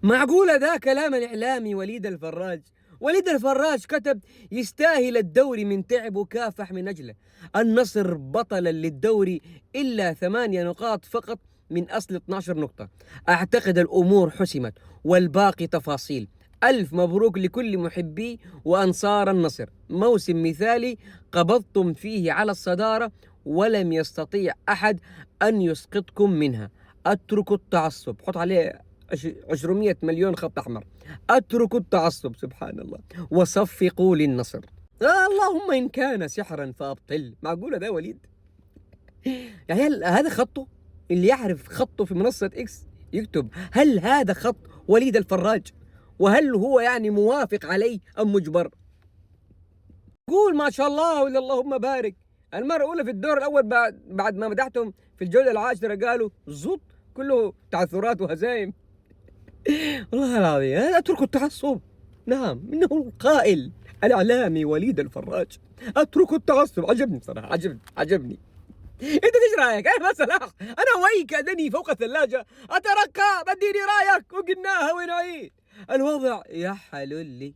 معقولة ذا كلام الإعلامي وليد الفراج؟ وليد الفراج كتب: يستاهل الدوري من تعب وكافح من أجله. النصر بطلا للدوري إلا 8 نقاط فقط من أصل 12 نقطة. أعتقد الأمور حسمت والباقي تفاصيل. ألف مبروك لكل محبي وأنصار النصر. موسم مثالي قبضتم فيه على الصدارة ولم يستطيع أحد أن يسقطكم منها. اتركوا التعصب، حط عليه 200 مليون خط أحمر. اتركوا التعصب، سبحان الله، وصفقوا للنصر. اللهم إن كان سحرا فأبطل. معقولة ده وليد؟ يا عيال هذا خطه؟ اللي يعرف خطه في منصة إكس يكتب هل هذا خط وليد الفراج؟ وهل هو يعني موافق عليه أم مجبر؟ قول ما شاء الله ولا اللهم بارك. المرة الأولى في الدور الأول بعد ما مدحتهم في الجولة العاشرة قالوا زط كله تعثرات وهزايم. والله العظيم اتركوا التعصب. نعم، انه القائل الاعلامي وليد الفراج. اتركوا التعصب. عجبني بصراحه، عجبني. انت ايش رايك؟ ايه صلاح، انا ويك ادني فوق الثلاجه اترقى، بديني رايك وقلناها ونعيد. الوضع يا حلولي.